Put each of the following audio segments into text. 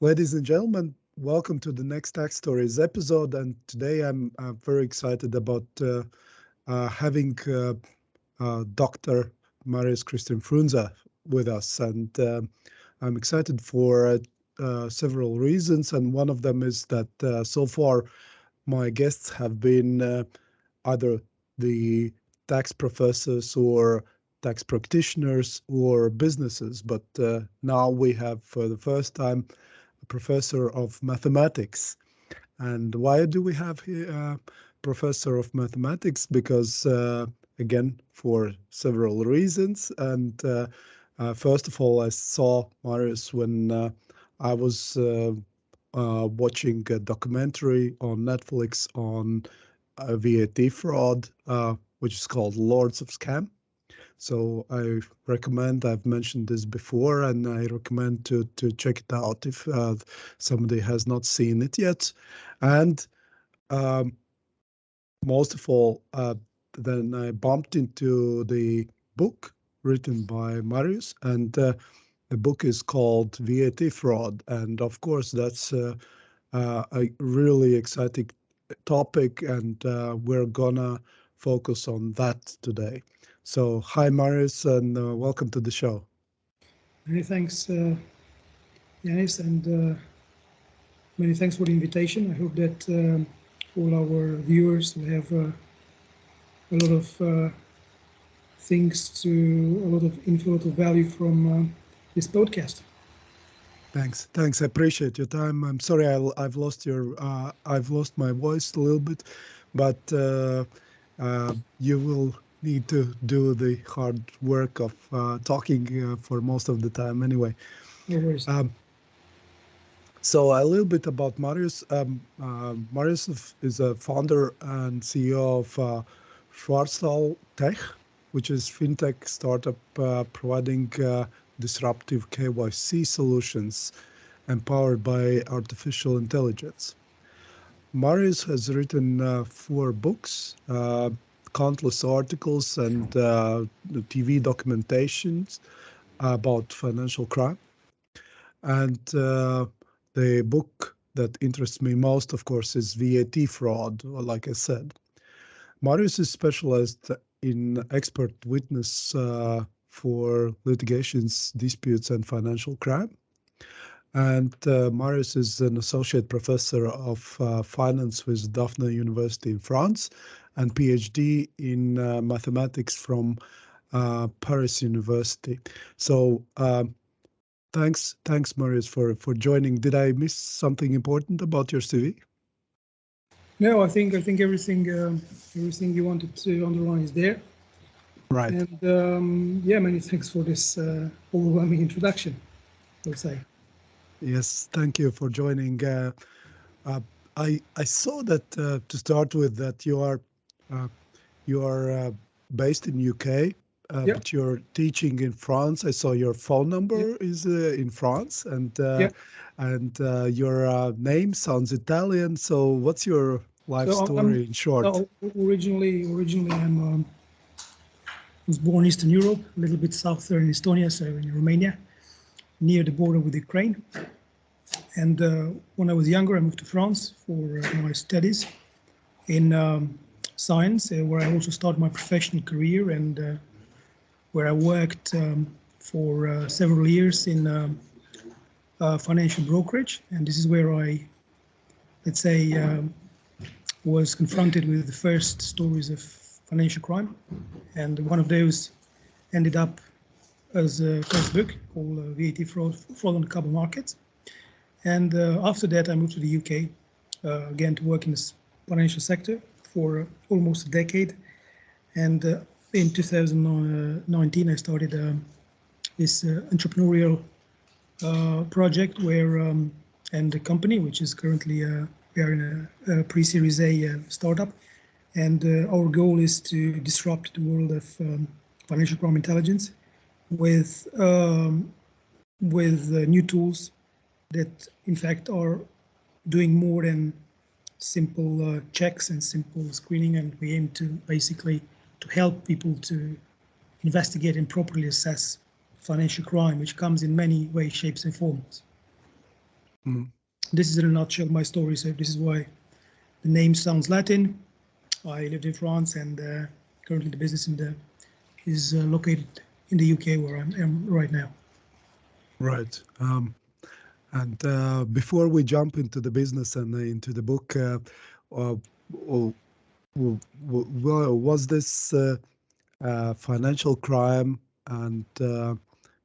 Ladies and gentlemen, welcome to the Next Tax Stories episode. And today I'm very excited about having Dr. Marius-Cristian Frunza with us. And I'm excited for several reasons. And one of them is that so far my guests have been either the tax professors or tax practitioners or businesses. But now we have, for the first time, professor of mathematics. And why do we have a professor of mathematics? Because, again, for several reasons. And first of all, I saw Marius when I was watching a documentary on Netflix on VAT fraud, which is called Lords of Scam. So I recommend, I've mentioned this before, and I recommend to check it out if somebody has not seen it yet. And most of all, then I bumped into the book written by Marius, and the book is called VAT Fraud. And of course, that's a really exciting topic, and we're gonna focus on that today. So, hi, Marius, and welcome to the show. Many thanks, Yanis, and many thanks for the invitation. I hope that all our viewers will have a lot of things a lot of info, a lot of value from this podcast. Thanks. I appreciate your time. I'm sorry I've lost my voice a little bit, but you will need to do the hard work of talking for most of the time anyway. No worries. So a little bit about Marius. Marius is a founder and CEO of Schwarzthal Tech, which is Fintech startup providing disruptive KYC solutions empowered by artificial intelligence. Marius has written 4 books, countless articles, and TV documentations about financial crime. And the book that interests me most, of course, is VAT Fraud, like I said. Marius is specialized in expert witness for litigations, disputes, and financial crime. And Marius is an associate professor of finance with Dauphine University in France and PhD in mathematics from Paris University. So thanks, Marius, for joining. Did I miss something important about your CV? No, I think everything you wanted to underline is there. Right. And yeah, many thanks for this overwhelming introduction, I'll say. Yes, thank you for joining. I saw that to start with that you are based in UK, but you're teaching in France. I saw your phone number is in France, and your name sounds Italian. So what's your life story in short? So originally I was born in Eastern Europe, a little bit southern Estonia, so in Romania, near the border with Ukraine. And when I was younger, I moved to France for my studies in science, where I also started my professional career, and where I worked for several years in financial brokerage. And this is where I, let's say, was confronted with the first stories of financial crime. And one of those ended up as a first book called VAT Fraud on the Carbon Markets. And after that, I moved to the UK, again, to work in the financial sector for almost a decade. And in 2019, I started this entrepreneurial project where, and the company, which is currently, we are in a pre-series A startup. And our goal is to disrupt the world of financial crime intelligence with new tools that in fact are doing more than simple checks and simple screening, and we aim to basically to help people to investigate and properly assess financial crime, which comes in many ways, shapes and forms. Mm. This is in a nutshell my story. So this is why the name sounds Latin. I lived in France, and currently the business is located in the UK, where I am right now. Right. And before we jump into the business and into the book, was this financial crime and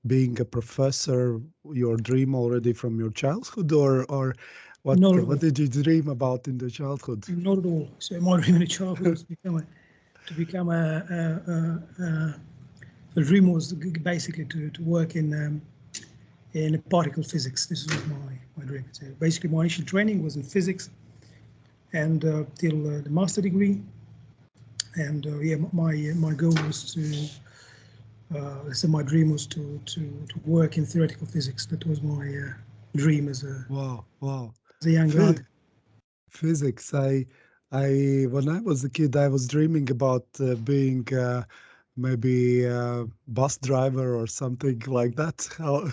being a professor your dream already from your childhood, or what did you dream about in the childhood? Not at all. So my dream in the childhood was to become the dream was basically to work in particle physics. This was my dream. So basically, my initial training was in physics, and till the master degree. And yeah, my goal was to. So my dream was to work in theoretical physics. That was my dream as a young lad. Physics. I when I was a kid, I was dreaming about being maybe a bus driver or something like that. How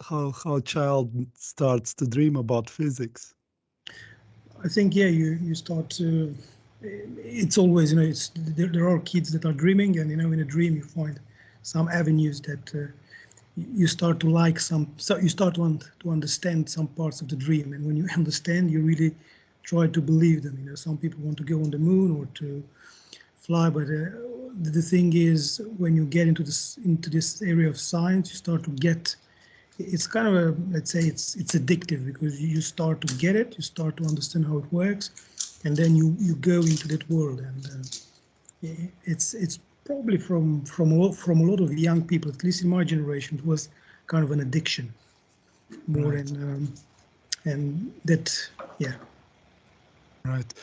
how a child starts to dream about physics. I think you start to. It's always there are kids that are dreaming, and in a dream you find some avenues that you start to like so you start to understand some parts of the dream, and when you understand, you really try to believe them. Some people want to go on the moon or to fly, but the thing is, when you get into this area of science, you start to get. It's kind of let's say it's addictive, because you start to get it, you start to understand how it works, and then you go into that world, and it's probably from a lot of young people, at least in my generation, it was kind of an addiction more. Right. And that, yeah. Right.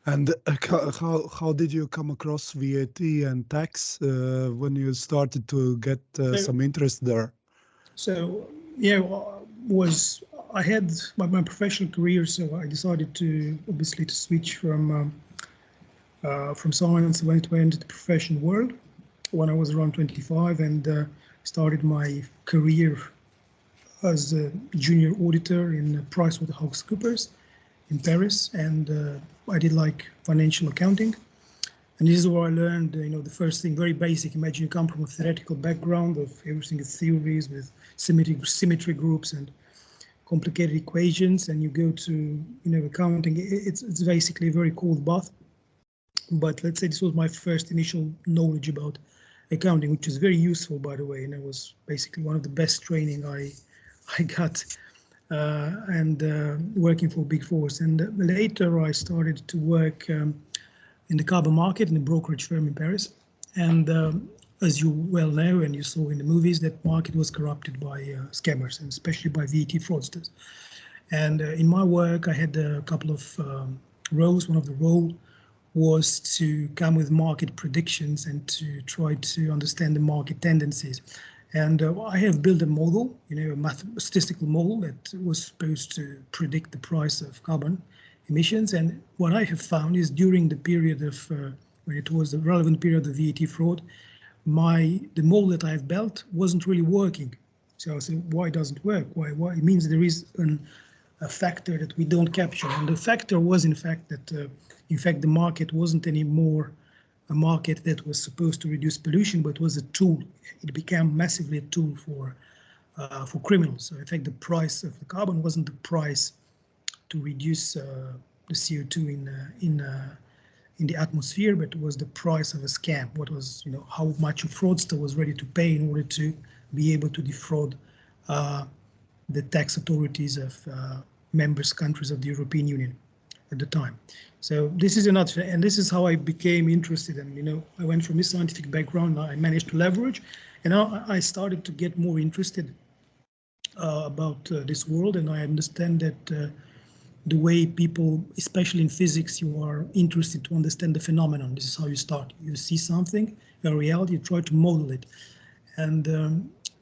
And how did you come across VAT and tax when you started to get some interest there? So yeah, I had my professional career, so I decided to obviously to switch from science went into the professional world when I was around 25, and started my career as a junior auditor in PricewaterhouseCoopers in Paris, and I did like financial accounting. And this is where I learned, the first thing, very basic. Imagine you come from a theoretical background of everything is theories with symmetry groups and complicated equations, and you go to, accounting. It's basically a very cold bath. But let's say this was my first initial knowledge about accounting, which is very useful, by the way, and it was basically one of the best training I got, and working for Big Fours. And later I started to work in the carbon market in a brokerage firm in Paris. And as you well know, and you saw in the movies, that market was corrupted by scammers, and especially by VAT fraudsters. And in my work, I had a couple of roles. One of the role was to come with market predictions and to try to understand the market tendencies. And I have built a model, a statistical model that was supposed to predict the price of carbon emissions. And what I have found is during the period of, when it was the relevant period of VAT fraud, the model that I've built wasn't really working. So I said, why doesn't it work? Why? It means there is a factor that we don't capture. And the factor was, in fact, that the market wasn't anymore a market that was supposed to reduce pollution, but was a tool. It became massively a tool for criminals. So in fact, the price of the carbon wasn't the price to reduce the CO2 in the atmosphere, but it was the price of a scam. What was, how much a fraudster was ready to pay in order to be able to defraud the tax authorities of members countries of the European Union at the time. So this is another, and this is how I became interested. And I went from a scientific background. I managed to leverage, and I started to get more interested about this world. And I understand that the way people, especially in physics, you are interested to understand the phenomenon. This is how you start. You see something, a reality, you try to model it. And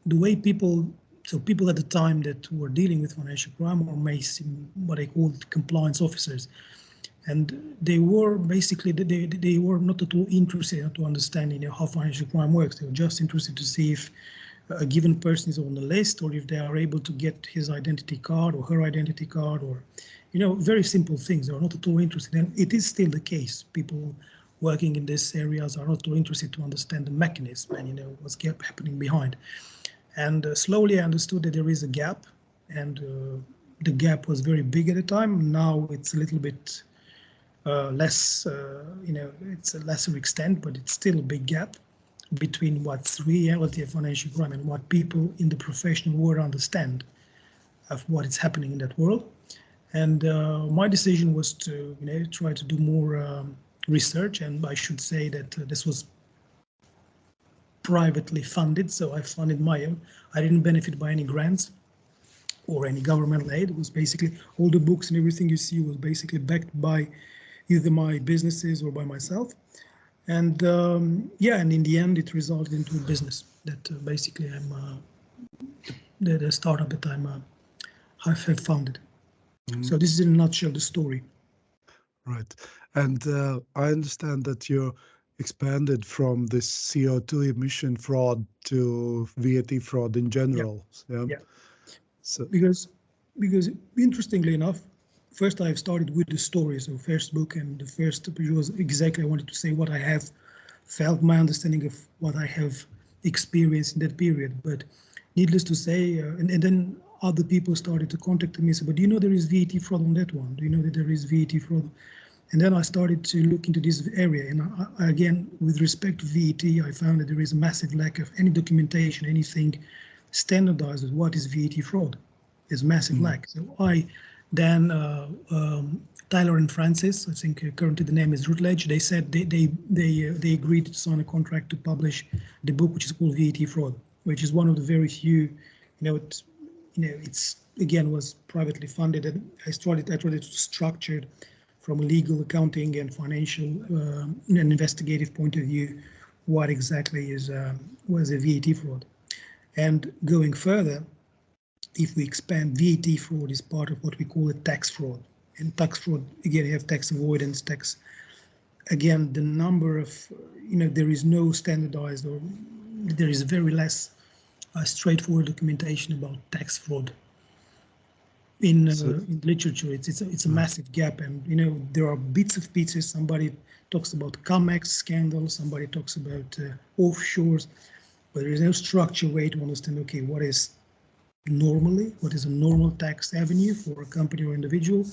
the way people at the time that were dealing with financial crime were what I called compliance officers. And they were basically, they were not at all interested to understand how financial crime works. They were just interested to see if a given person is on the list, or if they are able to get his identity card or her identity card, or, you know, very simple things. They are not at all interested. And it is still the case. People working in these areas are not at all interested to understand the mechanism and, you know, what's happening behind. And slowly I understood that there is a gap, and the gap was very big at the time. Now it's a little bit less, you know, it's a lesser extent, but it's still a big gap between what's reality of financial crime and what people in the professional world understand of what is happening in that world. And my decision was to, you know, try to do more research, and I should say that this was privately funded, so I funded my own. I didn't benefit by any grants or any governmental aid. It was basically all the books and everything you see was basically backed by either my businesses or by myself. And yeah, and in the end, it resulted into a business that basically I'm the startup that I have founded. So this is in a nutshell the story. Right. And I understand that you expanded from this CO2 emission fraud to VAT fraud in general. Yeah. So Because interestingly enough, first I've started with the story. So first book, and the first was exactly I wanted to say what I have felt, my understanding of what I have experienced in that period. But needless to say, and then other people started to contact me and say, but do you know there is VAT fraud on that one? Do you know that there is VAT fraud? And then I started to look into this area. And I, again, with respect to VAT, I found that there is a massive lack of any documentation, anything standardized with what is VAT fraud. There's a massive lack. So I then, Tyler and Francis, I think currently the name is Routledge, they said they agreed to sign a contract to publish the book, which is called VAT Fraud, which is one of the very few, it's again was privately funded, and I tried to structure it from a legal, accounting, and financial and investigative point of view, what exactly was a VAT fraud. And going further, if we expand, VAT fraud is part of what we call a tax fraud. And tax fraud, again, you have tax avoidance, tax. Again, the number of, there is no standardized, or there is very less straightforward documentation about tax fraud. In literature, it's a massive gap, and there are bits of pieces. Somebody talks about CumEx scandal, somebody talks about offshores, but there is no structured way to understand. Okay, what is a normal tax avenue for a company or individual?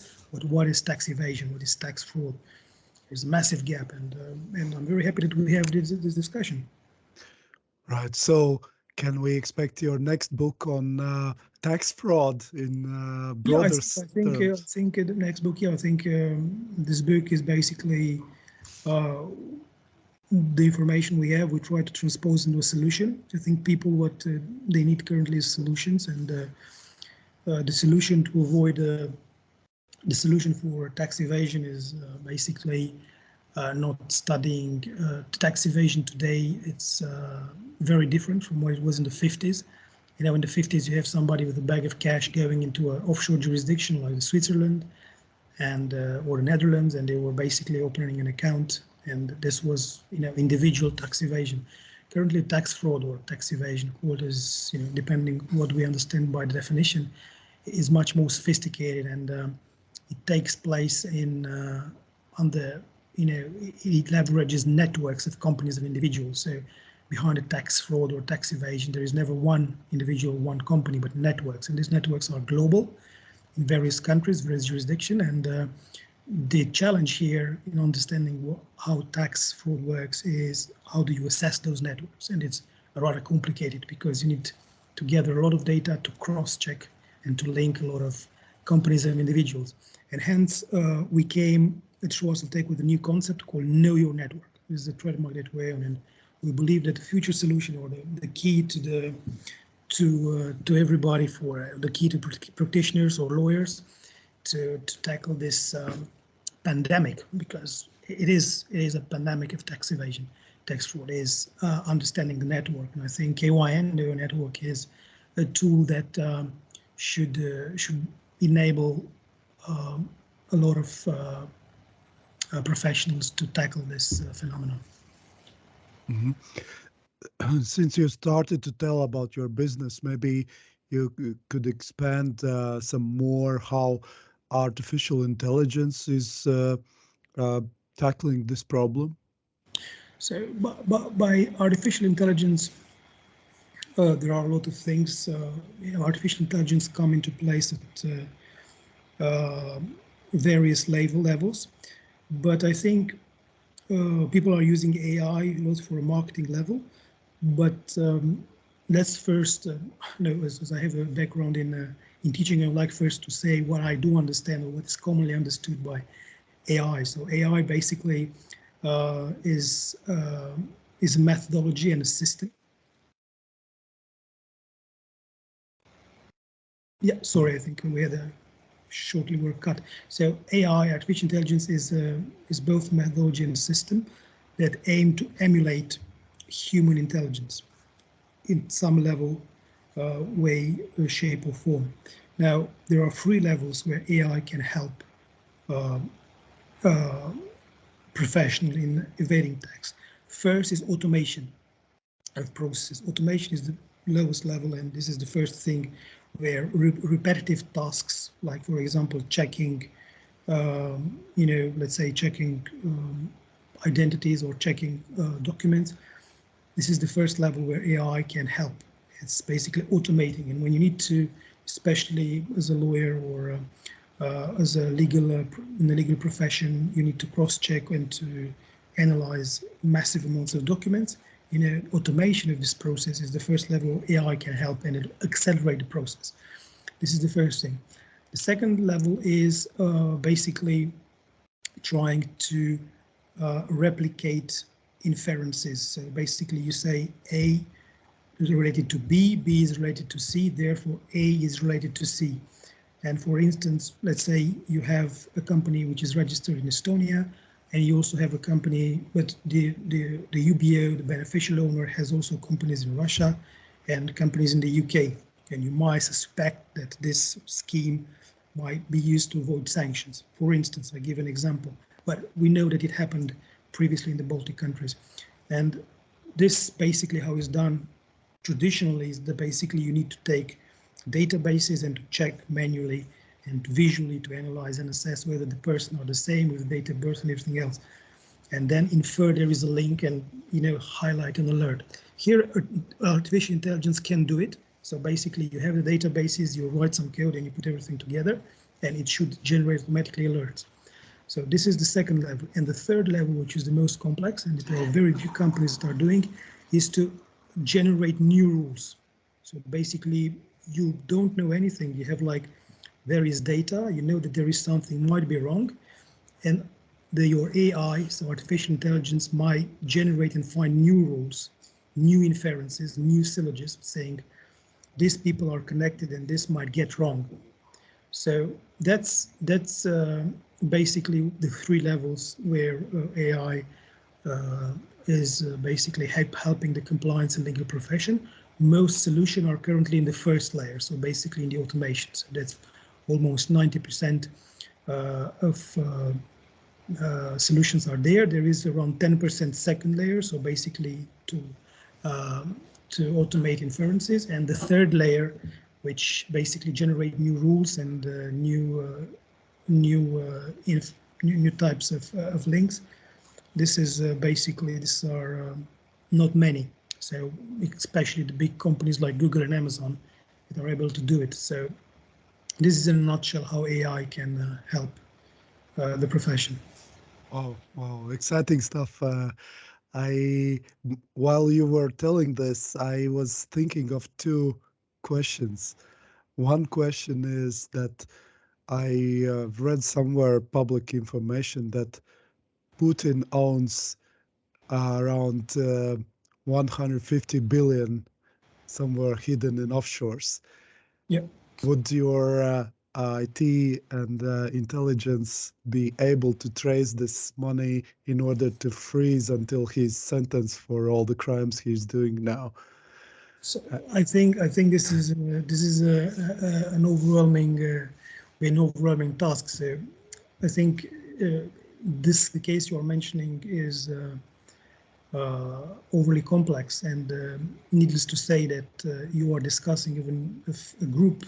What is tax evasion? What is tax fraud? There's a massive gap, and I'm very happy that we have this discussion. Right. So can we expect your next book on tax fraud in broader terms? I think the next book. Yeah, I think this book is basically the information we have. We try to transpose into a solution. I think people what they need currently is solutions, and the solution to avoid the solution for tax evasion is basically not studying tax evasion today. It's very different from what it was in the 50s. In the 50s, you have somebody with a bag of cash going into an offshore jurisdiction like Switzerland and or the Netherlands, and they were basically opening an account, and this was individual tax evasion. Currently, tax fraud or tax evasion, called as depending what we understand by the definition, is much more sophisticated, and it takes place it leverages networks of companies and individuals. So behind a tax fraud or tax evasion, there is never one individual, one company, but networks. And these networks are global in various countries, various jurisdictions. And the challenge here in understanding how tax fraud works is how do you assess those networks? And it's rather complicated because you need to gather a lot of data to cross-check and to link a lot of companies and individuals. And hence, we came at Schwarzthal Tech with a new concept called Know Your Network. This is a trademark that way on, and we believe that the future solution, or the key to everybody, for the key to practitioners or lawyers to tackle this pandemic, because it is a pandemic of tax evasion. Tax fraud is understanding the network, and I think KYN, Know Your Network, is a tool that should enable a lot of professionals to tackle this phenomenon. Mm-hmm. since you started to tell about your business, maybe you could expand some more how artificial intelligence is tackling this problem. So by artificial intelligence, there are a lot of things. Artificial intelligence come into place at various levels, but I think people are using AI a lot for a marketing level. But let's first, as I have a background in teaching, I would like first to say what I do understand or what is commonly understood by AI. So AI basically is a methodology and a system. Yeah, sorry, I think we had a shortly were cut. So AI, artificial intelligence, is both methodology and system that aim to emulate human intelligence in some level, way, shape, or form. Now, there are three levels where AI can help professionally in evading tax. First is automation of processes. Automation is the lowest level, and this is the first thing where repetitive tasks, like for example, checking, let's say checking identities or checking documents. This is the first level where AI can help. It's basically automating, and when you need to, especially as a lawyer or as a legal in the legal profession, you need to cross-check and to analyze massive amounts of documents. Automation of this process is the first level AI can help and it accelerate the process. This is the first thing. The second level is basically trying to replicate inferences. So basically you say A is related to B, B is related to C, therefore A is related to C. And for instance, let's say you have a company which is registered in Estonia, and you also have a company, but the UBO, the beneficial owner, has also companies in Russia and companies in the UK. And you might suspect that this scheme might be used to avoid sanctions. For instance, I give an example, but we know that it happened previously in the Baltic countries. And this basically how it's done traditionally is that basically you need to take databases and to check manually and visually to analyze and assess whether the person are the same with date of birth and everything else. And then infer there is a link and highlight an alert. Here, artificial intelligence can do it. So basically you have the databases, you write some code and you put everything together and it should generate automatically alerts. So this is the second level. And the third level, which is the most complex, and there are very few companies that are doing, is to generate new rules. So basically you don't know anything. You have like various data, you know that there is something might be wrong, and your AI, so artificial intelligence, might generate and find new rules, new inferences, new syllogisms saying these people are connected and this might get wrong. So that's basically the three levels where AI is basically helping the compliance and legal profession. Most solutions are currently in the first layer, so basically in the automation. So that's almost 90% of solutions are there. There is around 10% second layer, so basically to automate inferences, and the third layer, which basically generate new rules and new types of links. This is basically, these are not many. So especially the big companies like Google and Amazon that are able to do it. So this is in a nutshell how AI can help the profession. Oh, wow, exciting stuff. While you were telling this, I was thinking of two questions. One question is that I read somewhere public information that Putin owns around 150 billion somewhere hidden in offshores. Yeah. Would your IT and intelligence be able to trace this money in order to freeze until he's sentenced for all the crimes he's doing now? So I think this is an overwhelming task. So I think the case you are mentioning is overly complex. And needless to say that you are discussing even a group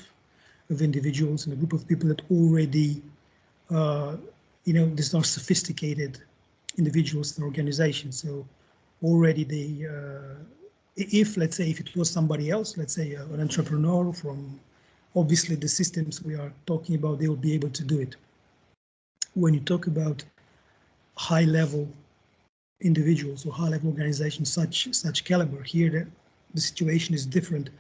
of individuals and a group of people that already, these are sophisticated individuals and organizations. So already they, if let's say if it was somebody else, let's say an entrepreneur from obviously the systems we are talking about, they will be able to do it. When you talk about high level individuals or high level organizations such caliber, here the situation is different,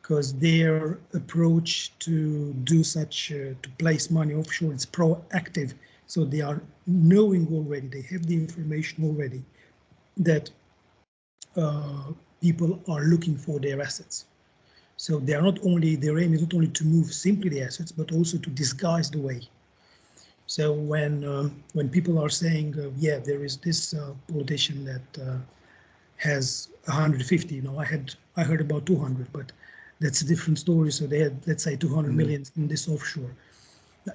because their approach to do such, to place money offshore, it's proactive. So they are knowing already, they have the information already that people are looking for their assets. So they are not only, their aim is not only to move simply the assets, but also to disguise the way. So when people are saying, yeah, there is this politician that has 150, I heard about 200, but that's a different story. So they had, let's say, 200 million in this offshore.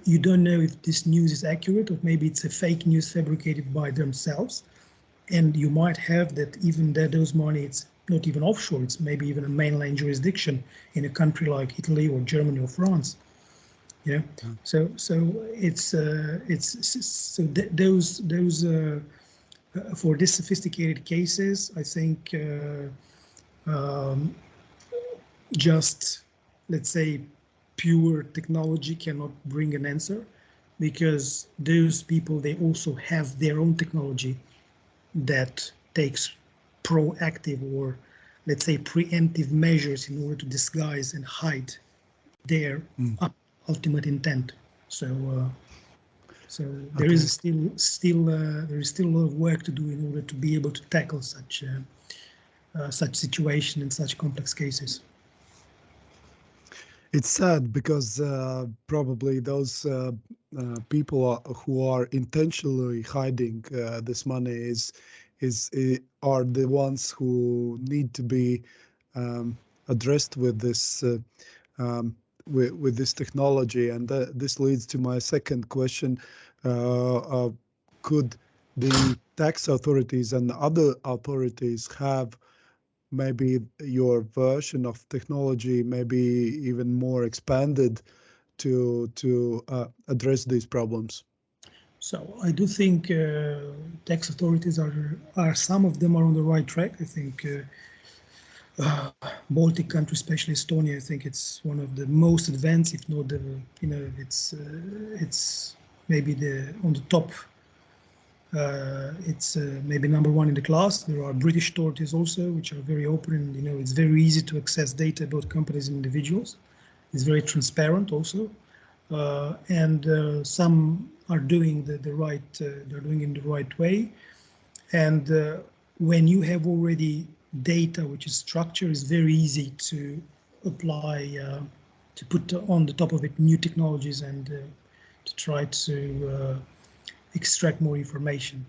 You don't know if this news is accurate, or maybe it's a fake news fabricated by themselves. And you might have that even that those money, it's not even offshore, it's maybe even a mainland jurisdiction in a country like Italy or Germany or France. Yeah. So it's those for this sophisticated cases, I think just, let's say, pure technology cannot bring an answer, because those people, they also have their own technology that takes proactive, or let's say preemptive measures in order to disguise and hide their ultimate intent. So there is still a lot of work to do in order to be able to tackle such situation in such complex cases. It's sad because probably those people who are intentionally hiding this money are the ones who need to be addressed with this with this technology. And this leads to my second question: could the tax authorities and other authorities have maybe your version of technology, maybe even more expanded to address these problems? So I do think tax authorities are some of them are on the right track. I think Baltic countries, especially Estonia, I think it's one of the most advanced, if not the, it's maybe on the top. It's maybe number one in the class. There are British authorities also, which are very open, and it's very easy to access data about companies and individuals. It's very transparent also, and some are doing the right. They're doing it in the right way, and when you have already data which is structured, it's very easy to apply, to put on the top of it new technologies, and to try to extract more information.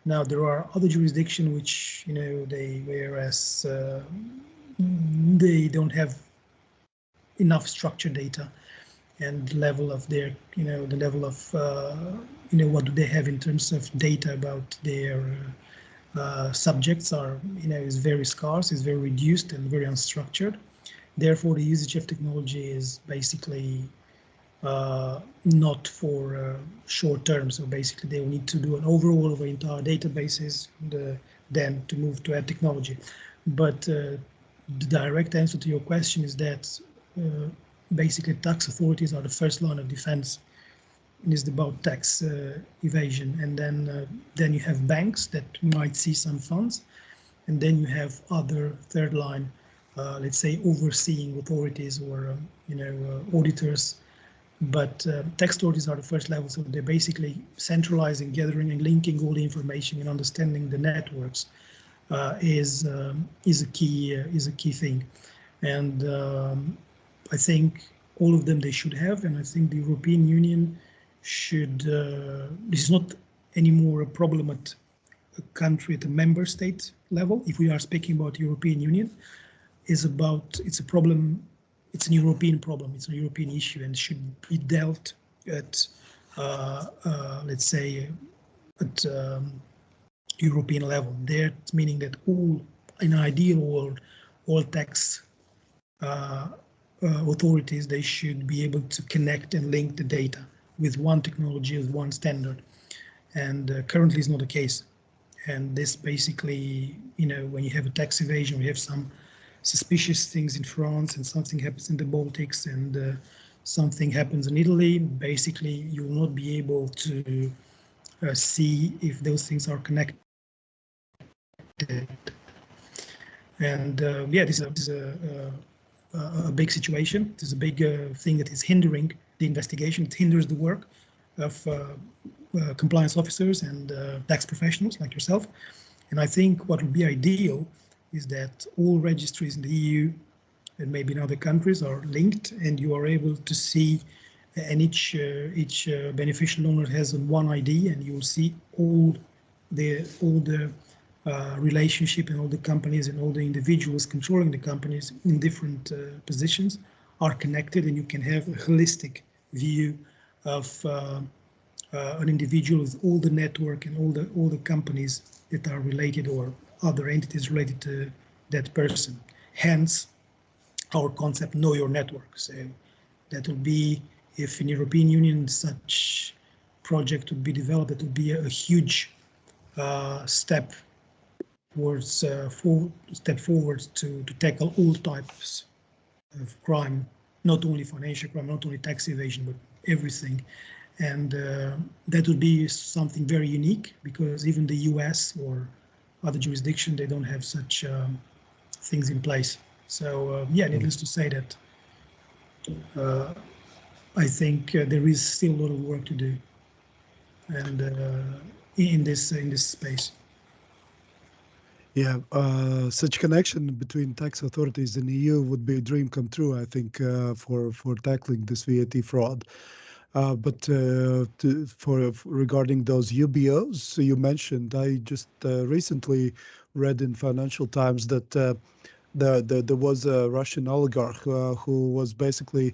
Now there are other jurisdictions which whereas they don't have enough structured data, and the level of their the level of what do they have in terms of data about their subjects are is very scarce, is very reduced and very unstructured. Therefore the usage of technology is basically not for short term. So basically they will need to do an overhaul of the entire databases then to move to add technology. But the direct answer to your question is that basically tax authorities are the first line of defense. It is about tax evasion, and then you have banks that might see some funds, and then you have other third line, let's say overseeing authorities or auditors. But tax authorities are the first level, so they're basically centralizing, gathering, and linking all the information and understanding the networks is a key thing. And I think all of them they should have, and I think the European Union should. This is not anymore a problem at a country, at a member state level. If we are speaking about European Union, it's a problem. It's an European problem. It's a European issue, and should be dealt at, let's say, at European level. That's meaning that in an ideal world, all tax authorities, they should be able to connect and link the data with one technology, with one standard. And currently is not the case. And this basically, when you have a tax evasion, we have some suspicious things in France and something happens in the Baltics and something happens in Italy, basically you will not be able to see if those things are connected. And yeah, this is a big situation. This is a big thing that is hindering the investigation. It hinders the work of compliance officers and tax professionals like yourself. And I think what would be ideal is that all registries in the EU and maybe in other countries are linked, and you are able to see, and each beneficial owner has one ID, and you will see all the relationship and all the companies and all the individuals controlling the companies in different positions are connected, and you can have a holistic view of an individual with all the network and all the companies that are related or other entities related to that person. Hence, our concept, know your network. So that would be, if in European Union such project would be developed, it would be a huge step towards step forward to tackle all types of crime, not only financial crime, not only tax evasion, but everything. And that would be something very unique, because even the US or other jurisdiction, they don't have such things in place. So yeah, needless to say that I think there is still a lot of work to do, and in this space. Yeah, such connection between tax authorities in EU would be a dream come true, I think, for tackling this VAT fraud. But regarding those UBOs you mentioned, I just recently read in Financial Times that there was a Russian oligarch who was basically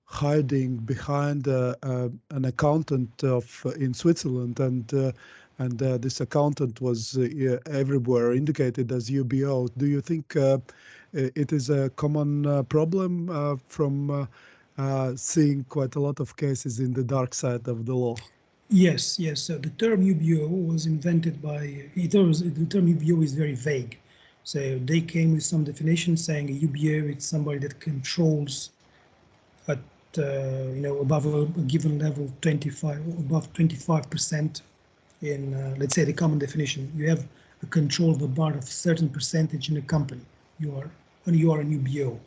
hiding behind an accountant in Switzerland, and this accountant was everywhere indicated as UBO. Do you think it is a common problem from seeing quite a lot of cases in the dark side of the law? Yes, yes. So the term UBO was invented by, the term UBO is very vague. So they came with some definition saying a UBO is somebody that controls at above a given level, above 25% in let's say the common definition. You have a control of about a certain percentage in a company. You are an UBO.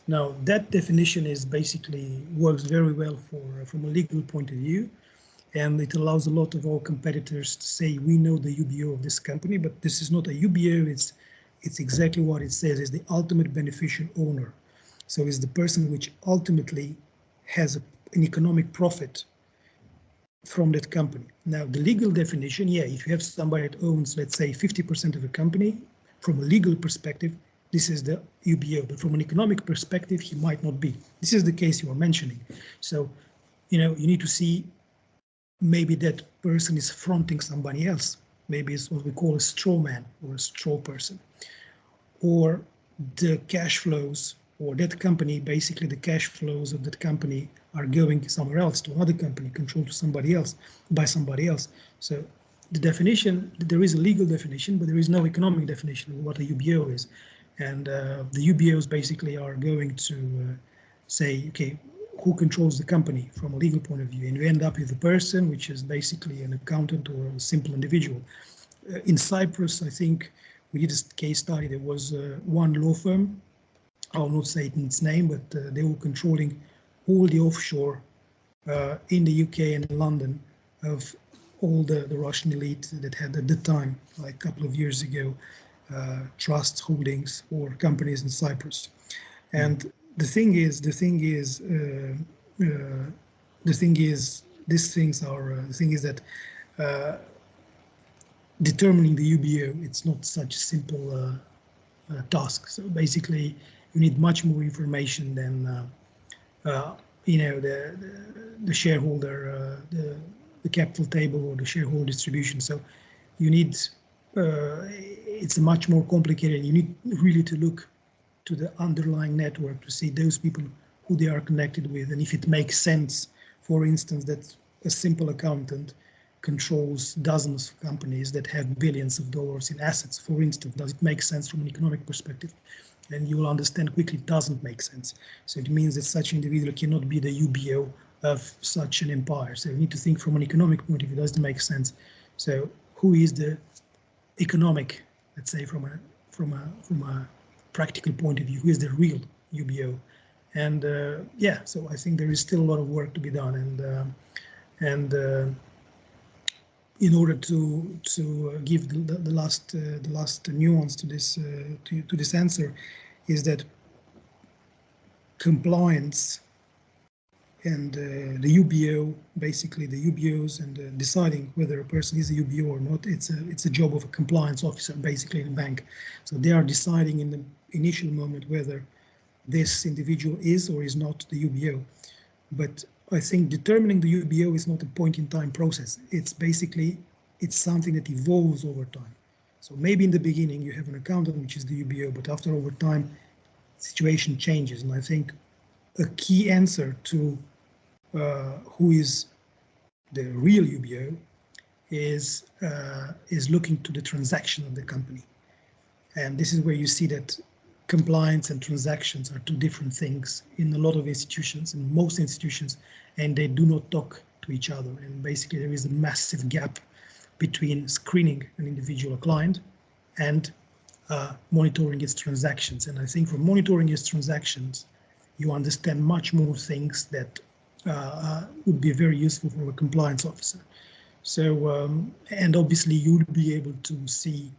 Now that definition is basically works very well from a legal point of view, and it allows a lot of our competitors to say we know the UBO of this company, but this is not a UBO. It's exactly what it says. It's the ultimate beneficial owner. So it's the person which ultimately has an economic profit from that company. Now, the legal definition, yeah, if you have somebody that owns, let's say, 50% of a company, from a legal perspective, this is the UBO. But from an economic perspective, he might not be. This is the case you are mentioning. So, you need to see maybe that person is fronting somebody else. Maybe it's what we call a straw man or a straw person. Or the cash flows, or that company, basically the cash flows of that company are going somewhere else, to another company, controlled to somebody else, by somebody else. So the definition, there is a legal definition, but there is no economic definition of what a UBO is. And the UBOs basically are going to say, okay, who controls the company from a legal point of view? And you end up with a person, which is basically an accountant or a simple individual. In Cyprus, I think we did a case study. There was one law firm, I'll not say it in its name, but they were controlling all the offshore in the UK and in London of all the Russian elite that had at the time, like a couple of years ago, trusts, holdings, or companies in Cyprus. And the thing is, that determining the UBO, it's not such a simple task. So basically, you need much more information than the shareholder, the capital table or the shareholder distribution. So you need, it's much more complicated. You need really to look to the underlying network to see those people who they are connected with, and if it makes sense, for instance, that a simple accountant controls dozens of companies that have billions of dollars in assets, for instance, does it make sense from an economic perspective? And you will understand quickly it doesn't make sense. So it means that such an individual cannot be the UBO of such an empire. So you need to think from an economic point of view, does it make sense? So who is the economic, let's say from a practical point of view, who is the real UBO? And yeah, so I think there is still a lot of work to be done, and in order to give the last nuance to this answer, is that compliance and the UBO, basically the UBOs, and deciding whether a person is a UBO or not, it's a job of a compliance officer basically in a bank. So they are deciding in the initial moment whether this individual is or is not the UBO. But I think determining the UBO is not a point-in-time process. It's basically, it's something that evolves over time. So maybe in the beginning you have an accountant which is the UBO, but after over time, situation changes. And I think a key answer to who is the real UBO is looking to the transaction of the company. And this is where you see that compliance and transactions are two different things in a lot of institutions, in most institutions, and they do not talk to each other. And basically there is a massive gap between screening an individual client and monitoring its transactions. And I think from monitoring its transactions, you understand much more things that would be very useful for a compliance officer. So, and obviously you would be able to see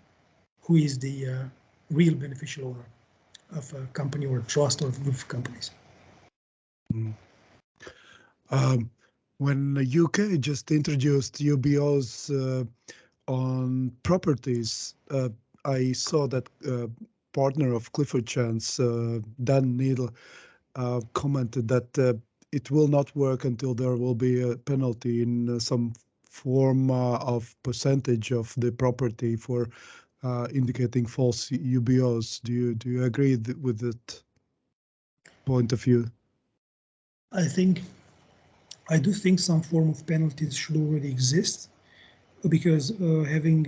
who is the real beneficial owner of a company or a trust or a group of companies. Mm. When the UK just introduced UBOs on properties, I saw that partner of Clifford Chance, Dan Needle, commented that it will not work until there will be a penalty in some form of percentage of the property for indicating false UBOs. Do you agree with that point of view? I do think some form of penalties should already exist, because having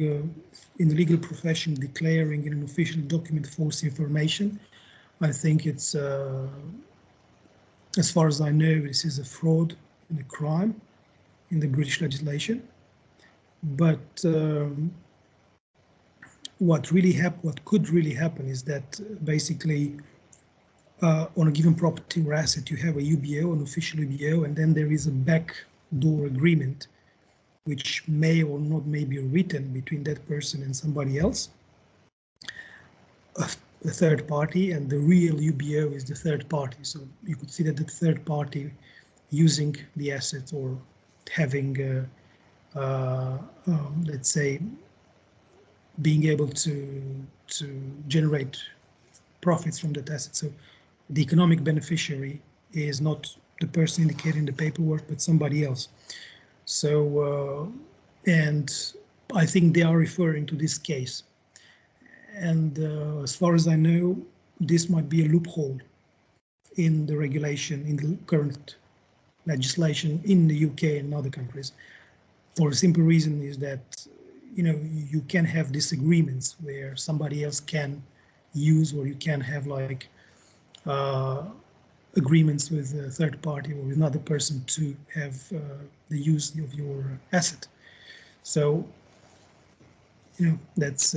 in the legal profession declaring in an official document false information, I think it's, as far as I know, this is a fraud and a crime in the British legislation. But what could really happen is that basically on a given property or asset, you have a UBO, an official UBO, and then there is a backdoor agreement which may or not may be written between that person and somebody else, a third party, and the real UBO is the third party. So you could see that the third party using the assets or having, let's say, being able to generate profits from that asset. So the economic beneficiary is not the person indicated in the paperwork, but somebody else. So, and I think they are referring to this case. And as far as I know, this might be a loophole in the regulation, in the current legislation in the UK and other countries. For a simple reason is that, you know, you can have disagreements where somebody else can use, or you can have like agreements with a third party or with another person to have the use of your asset. So, you know, that's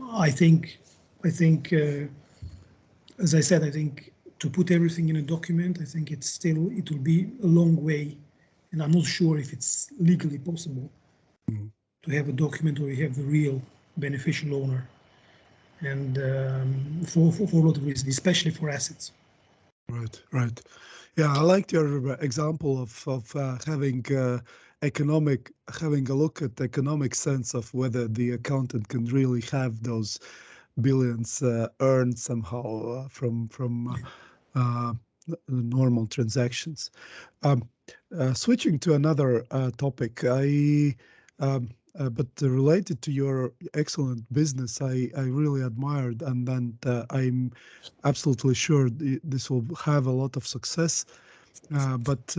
I think as I said, I think to put everything in a document, I think it will be a long way, and I'm not sure if it's legally possible to have a document where you have the real beneficial owner, and for a lot of reasons, especially for assets. Right. Yeah, I liked your example of having having a look at the economic sense of whether the accountant can really have those billions earned somehow from normal transactions. Switching to another topic, I But related to your excellent business, I really admired, and then I'm absolutely sure this will have a lot of success. But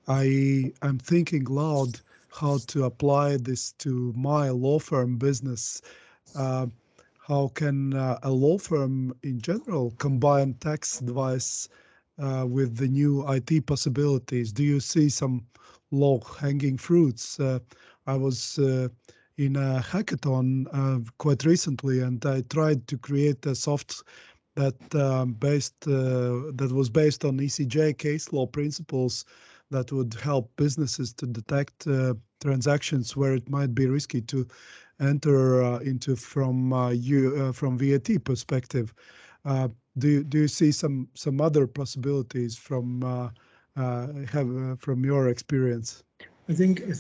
I'm thinking loud how to apply this to my law firm business. Uh, how can a law firm in general combine tax advice with the new IT possibilities? Do you see some low-hanging fruits? I was in a hackathon quite recently, and I tried to create a soft that was based on ECJ case law principles that would help businesses to detect transactions where it might be risky to enter into from VAT perspective. Do you see some other possibilities from your experience? I think you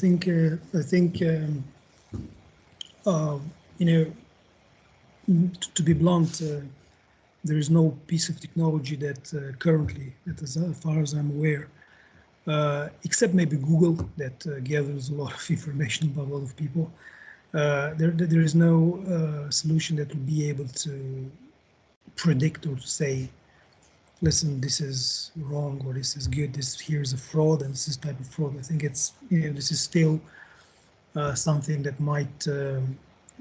know, to be blunt, there is no piece of technology that currently, that as far as I'm aware, except maybe Google, that gathers a lot of information about a lot of people. There is no solution that will be able to predict or to say, listen, this is wrong or this is good. Here's a fraud and this is type of fraud. I think it's this is still something that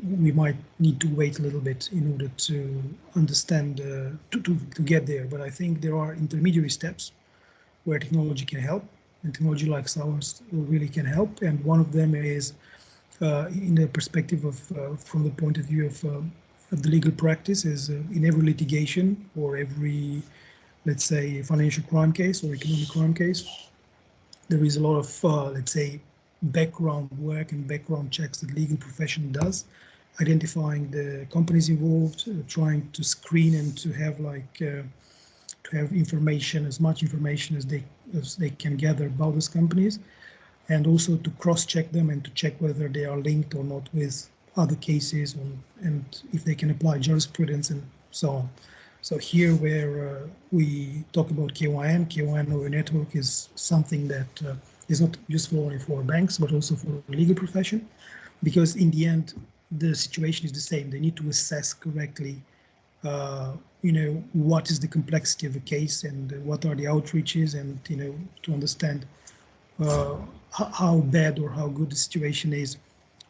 we might need to wait a little bit in order to understand to get there. But I think there are intermediary steps where technology can help, and technology like ours really can help. And one of them is in the perspective of from the point of view of the legal practice, is in every litigation or every, let's say, financial crime case or economic crime case, there is a lot of let's say background work and background checks that legal profession does, identifying the companies involved, trying to screen and to have to have information, as much information as they can gather about those companies, and also to cross-check them and to check whether they are linked or not with other cases, and if they can apply jurisprudence and so on. So here where we talk about KYN over network is something that is not useful only for banks, but also for the legal profession, because in the end, the situation is the same. They need to assess correctly what is the complexity of the case and what are the outreaches, and to understand how bad or how good the situation is.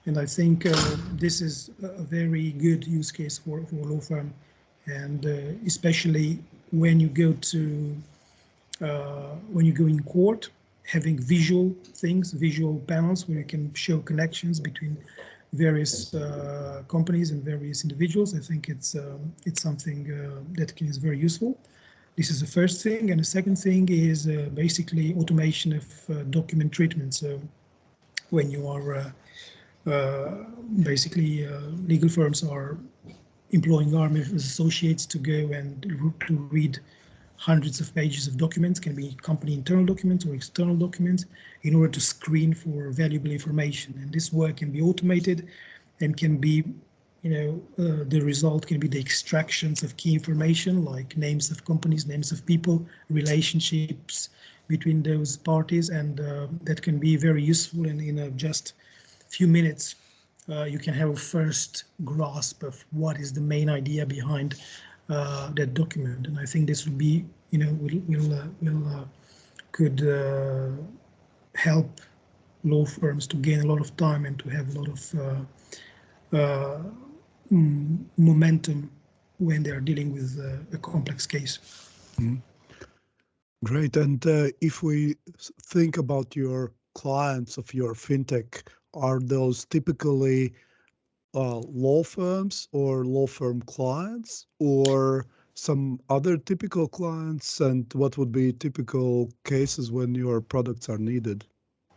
And I think this is a very good use case for a law firm, and especially when you go in court, having visual things, visual panels where you can show connections between various companies and various individuals. I think it's something that is very useful. This is the first thing, and the second thing is basically automation of document treatment. So when you are basically legal firms are employing our associates to go and to read hundreds of pages of documents, can be company internal documents or external documents, in order to screen for valuable information. And this work can be automated and can be, the result can be the extractions of key information like names of companies, names of people, relationships between those parties, and that can be very useful. And in just few minutes, you can have a first grasp of what is the main idea behind that document. And I think this will be, could help law firms to gain a lot of time and to have a lot of momentum when they are dealing with a complex case. Mm-hmm. Great. And if we think about your clients of your fintech, are those typically law firms or law firm clients, or some other typical clients? And what would be typical cases when your products are needed?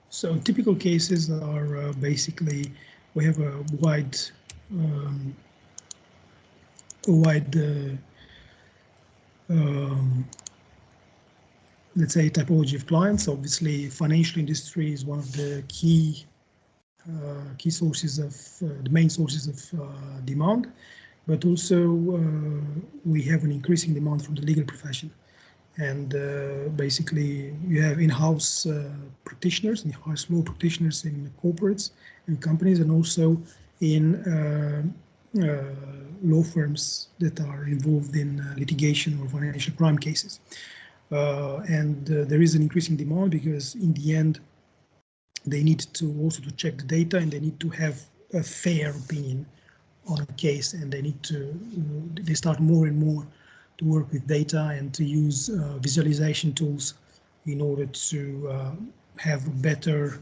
So typical cases are basically, we have a wide let's say typology of clients. Obviously, financial industry is one of the key sources of the main sources of demand, but also we have an increasing demand from the legal profession. And basically, you have in-house practitioners, in-house law practitioners in corporates and companies, and also in law firms that are involved in litigation or financial crime cases. And there is an increasing demand because in the end, they need to also to check the data, and they need to have a fair opinion on a case, and they start more and more to work with data and to use visualization tools in order to have better,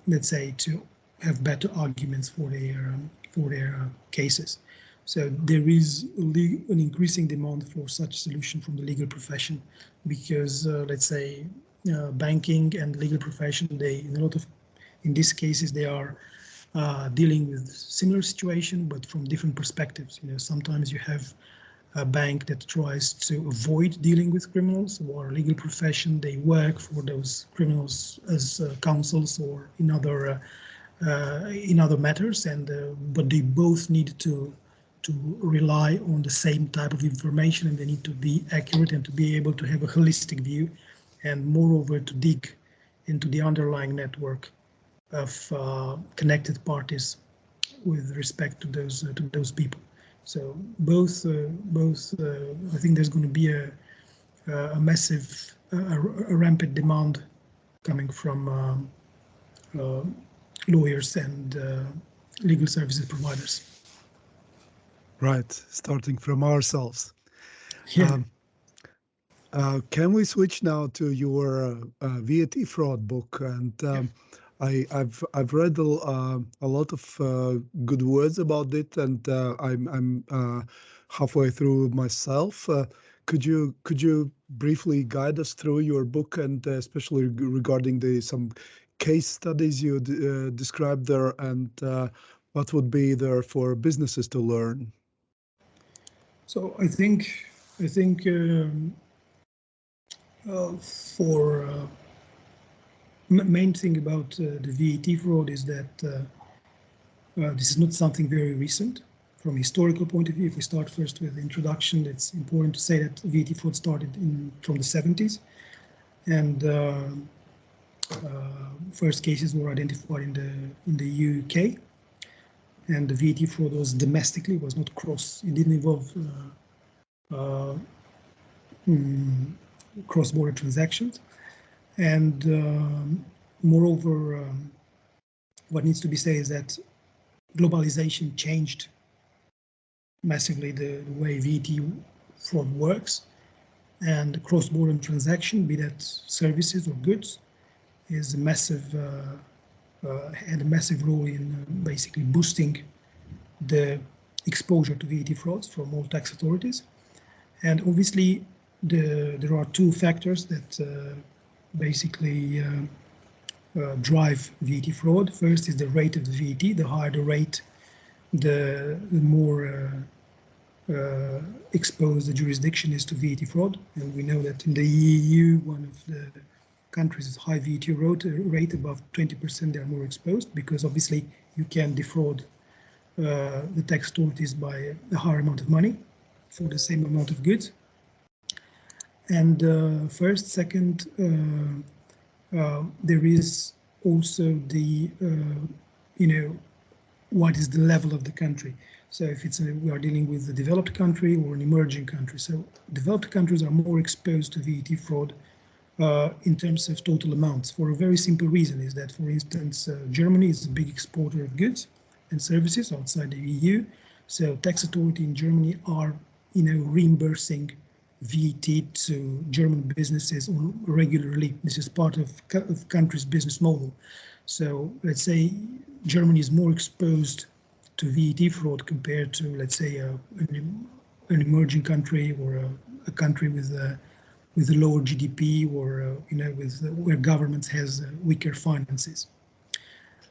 let's say, to have better arguments for their cases. So there is an increasing demand for such solution from the legal profession, because let's say banking and legal profession, in these cases, they are dealing with similar situation, but from different perspectives. Sometimes you have a bank that tries to avoid dealing with criminals, or legal profession, they work for those criminals as counsels or in other matters, and but they both need to rely on the same type of information, and they need to be accurate and to be able to have a holistic view, and moreover to dig into the underlying network of connected parties with respect to those people. So both I think there's going to be a massive, a rampant demand coming from lawyers and legal services providers. Right, starting from ourselves. Yeah. Can we switch now to your VAT fraud book? And I've read a lot of good words about it, and I'm halfway through myself. Could you briefly guide us through your book, and especially regarding some case studies you described there, and what would be there for businesses to learn? So I think for main thing about the VAT fraud is that this is not something very recent. From a historical point of view, if we start first with the introduction, it's important to say that VAT fraud started from the 70s, and first cases were identified in the UK, and the VAT fraud was domestically, was not cross. It didn't involve cross-border transactions, and moreover, what needs to be said is that globalization changed massively the way VAT fraud works, and cross-border transaction, be that services or goods, is a massive had a massive role in basically boosting the exposure to VAT frauds from all tax authorities. And obviously, there are two factors that basically drive VAT fraud. First is the rate of the VAT. The higher the rate, the more exposed the jurisdiction is to VAT fraud. And we know that in the EU, one of the countries with high VAT rate, above 20%, they are more exposed, because obviously you can defraud the tax authorities by a higher amount of money for the same amount of goods. And first, second, there is also the, what is the level of the country. So if we are dealing with a developed country or an emerging country. So developed countries are more exposed to VAT fraud in terms of total amounts, for a very simple reason, is that, for instance, Germany is a big exporter of goods and services outside the EU. So tax authority in Germany are, reimbursing VAT to German businesses regularly. This is part of country's business model. So let's say Germany is more exposed to VAT fraud compared to, let's say, an emerging country, or a country with a lower GDP, or where governments has weaker finances.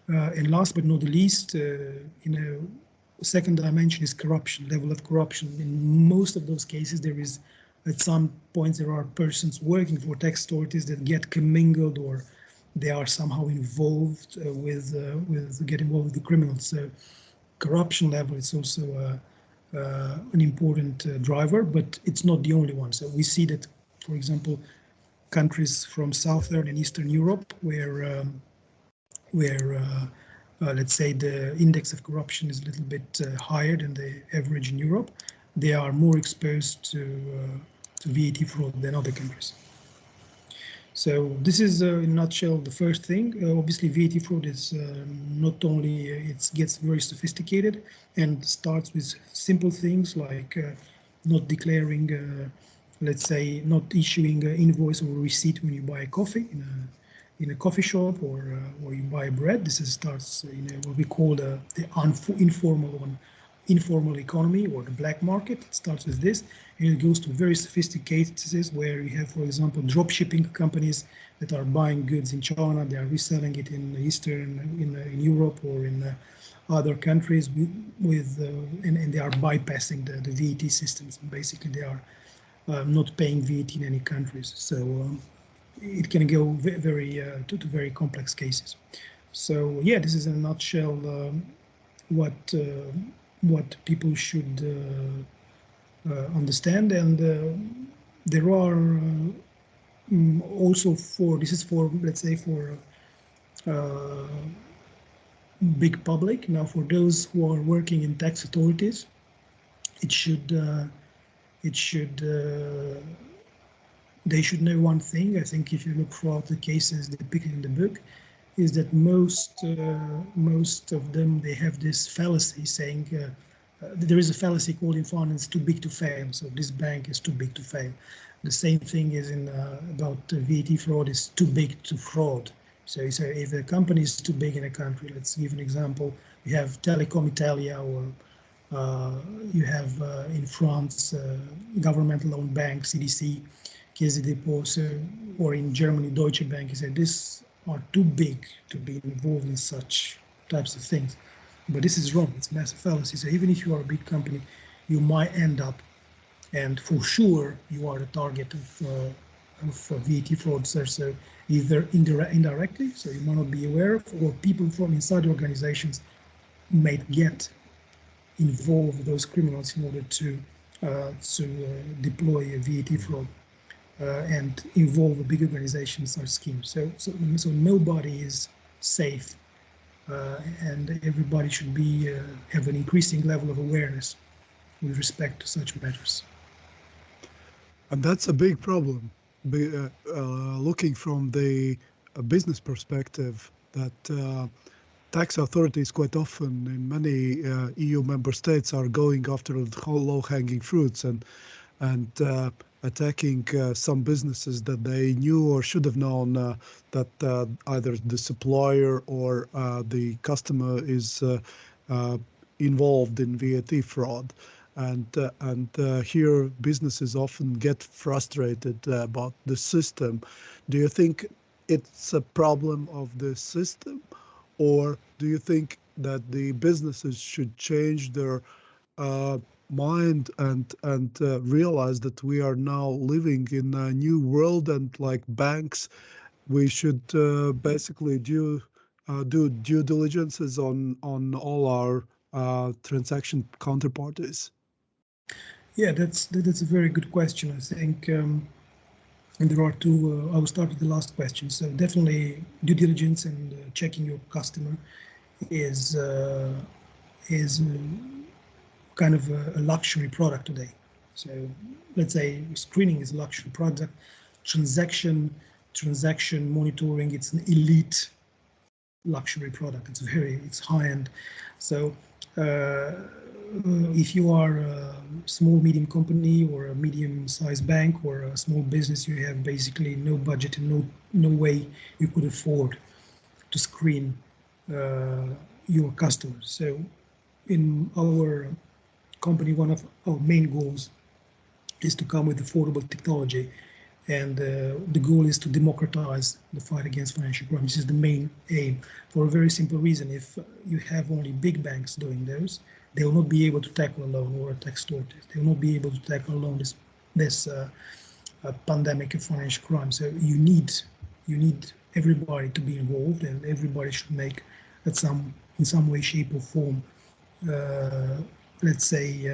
And last but not the least, second dimension is corruption, level of corruption. In most of those cases, there is, at some points, there are persons working for tax authorities that get commingled, or they are somehow involved get involved with the criminals. So corruption level is also an important driver, but it's not the only one. So we see that for example, countries from Southern and Eastern Europe, where let's say the index of corruption is a little bit higher than the average in Europe, they are more exposed to VAT fraud than other countries. So this is in a nutshell the first thing. Obviously, VAT fraud is not only it gets very sophisticated and starts with simple things like not declaring, let's say, not issuing an invoice or a receipt when you buy a coffee in a coffee shop or you buy bread. This starts in what we call the informal economy or the black market. It starts with this, and it goes to very sophisticated cases where you have, for example, drop shipping companies that are buying goods in China, they are reselling it in in Europe or in other countries and they are bypassing the VAT systems. Basically, they are not paying VAT in any countries. So it can go to very complex cases. So yeah, this is in a nutshell what people should understand, and there are also this is for, let's say, for big public. Now, for those who are working in tax authorities, they should know one thing. I think if you look throughout the cases depicted in the book, is that most of them, they have this fallacy saying there is a fallacy called in finance too big to fail. So this bank is too big to fail. The same thing is about VAT fraud is too big to fraud. So if a company is too big in a country, let's give an example. You have Telecom Italia, or you have in France governmental-owned bank CDC, Caisse de Dépôt, or in Germany Deutsche Bank. You say this are too big to be involved in such types of things. But this is wrong. It's a massive fallacy. So even if you are a big company, you might end up, and for sure you are the target of VAT fraudsters. So either indirectly, so you might not be aware of, or people from inside the organizations might get involved with those criminals in order to deploy a VAT fraud. And involve a big organizations or schemes. So nobody is safe, and everybody should have an increasing level of awareness with respect to such matters. And that's a big problem. Looking from the business perspective, that tax authorities quite often in many EU member states are going after the whole low-hanging fruits and attacking some businesses that they knew or should have known that either the supplier or the customer is involved in VAT fraud. And here businesses often get frustrated about the system. Do you think it's a problem of the system, or do you think that the businesses should change their mind and realize that we are now living in a new world, and like banks, we should basically do due diligences on all our transaction counterparties? Yeah, that's a very good question. I think, and there are two. I will start with the last question. So definitely, due diligence and checking your customer is kind of a luxury product today. So let's say screening is a luxury product. Transaction monitoring, it's an elite luxury product. It's high end. So if you are a small medium company or a medium sized bank or a small business, you have basically no budget and no way you could afford to screen your customers. So in our company, one of our main goals is to come with affordable technology, and the goal is to democratize the fight against financial crime. This is the main aim, for a very simple reason. If you have only big banks doing those, they will not be able to tackle alone, or tax authorities. They will not be able to tackle alone this pandemic of financial crime. So you need everybody to be involved, and everybody should make in some way, shape, or form, let's say,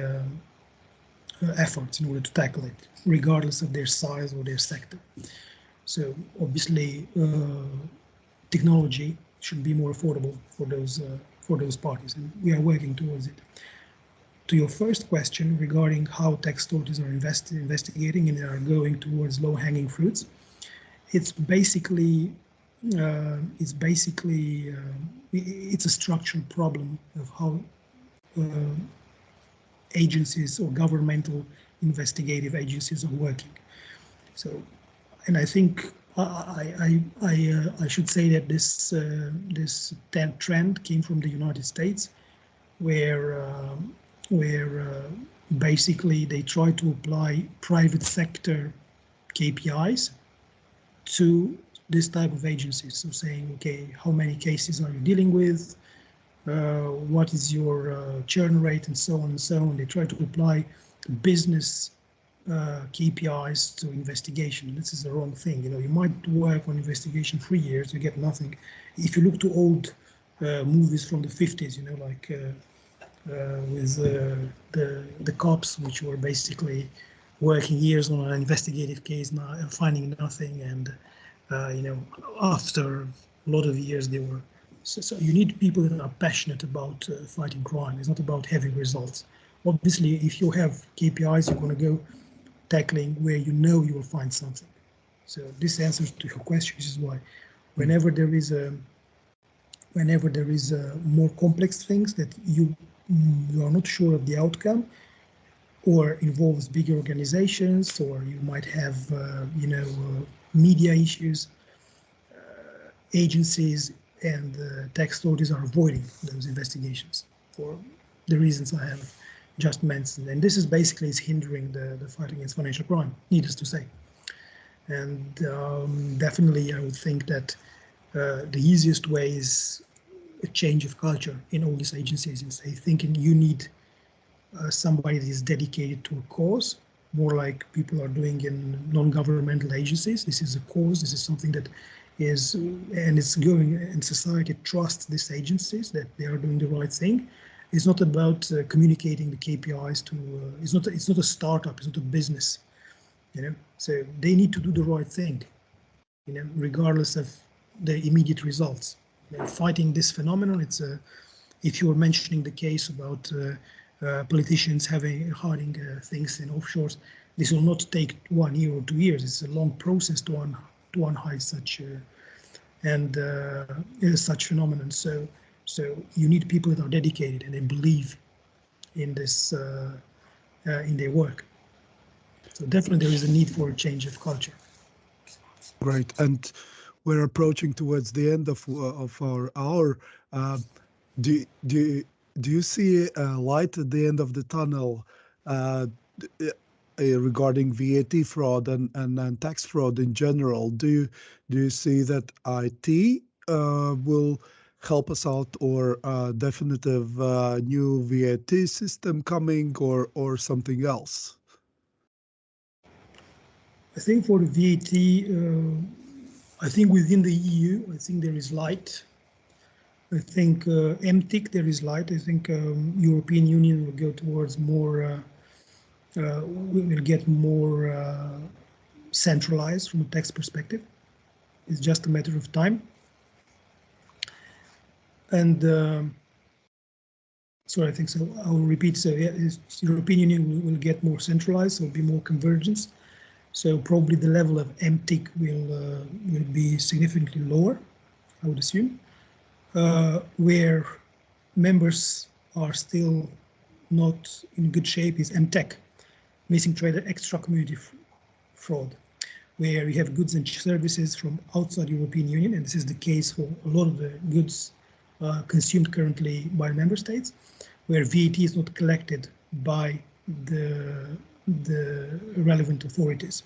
efforts in order to tackle it, regardless of their size or their sector. So obviously, technology should be more affordable for those parties, and we are working towards it. To your first question regarding how tax authorities are investigating and are going towards low-hanging fruits, it's basically it's a structural problem of how agencies or governmental investigative agencies are working. So, and I think I should say that this trend came from the United States, where basically they try to apply private sector KPIs to this type of agencies. So saying, okay, how many cases are you dealing with? What is your churn rate, and so on and so on. They try to apply business KPIs to investigation. This is the wrong thing. You know, you might work on investigation 3 years, you get nothing. If you look to old movies from the 50s, you know, like with the cops, which were basically working years on an investigative case, now finding nothing, and you know, after a lot of years they were. So you need people that are passionate about fighting crime. It's not about having results. Obviously, if you have KPIs, you're going to go tackling where you know you will find something. So this answers to your question. This is why whenever there is more complex things that you are not sure of the outcome, or involves bigger organizations, or you might have you know, media issues, agencies and tax authorities are avoiding those investigations for the reasons I have just mentioned. And this is basically hindering the fight against financial crime, needless to say. And definitely I would think that the easiest way is a change of culture in all these agencies, and say thinking you need somebody that is dedicated to a cause, more like people are doing in non-governmental agencies. This is a cause, this is something that is, and it's going, and society trusts these agencies that they are doing the right thing. It's not about communicating the KPIs to, it's not a startup, it's not a business, you know, so they need to do the right thing, you know, regardless of the immediate results. Fighting this phenomenon, it's if you were mentioning the case about politicians hiding things in offshores, this will not take 1 year or 2 years. It's a long process to unhide such such phenomenon. So you need people that are dedicated and they believe in this in their work. So definitely there is a need for a change of culture. Great, and we're approaching towards the end of our hour. Do you see a light at the end of the tunnel regarding VAT fraud and tax fraud in general? Do you see that IT will help us out, or a definitive new VAT system coming, or something else? I think for the VAT, I think within the EU, I think there is light. I think MTIC, there is light. I think European Union will go towards more, will get more centralized from a tax perspective. It's just a matter of time. And so I think so. I will repeat. So yeah, European Union will get more centralized. So there will be more convergence. So probably the level of MTIC will be significantly lower, I would assume. Where members are still not in good shape is MTEC, missing trader extra community fraud, where you have goods and services from outside European Union, and this is the case for a lot of the goods consumed currently by member states, where VAT is not collected by the relevant authorities.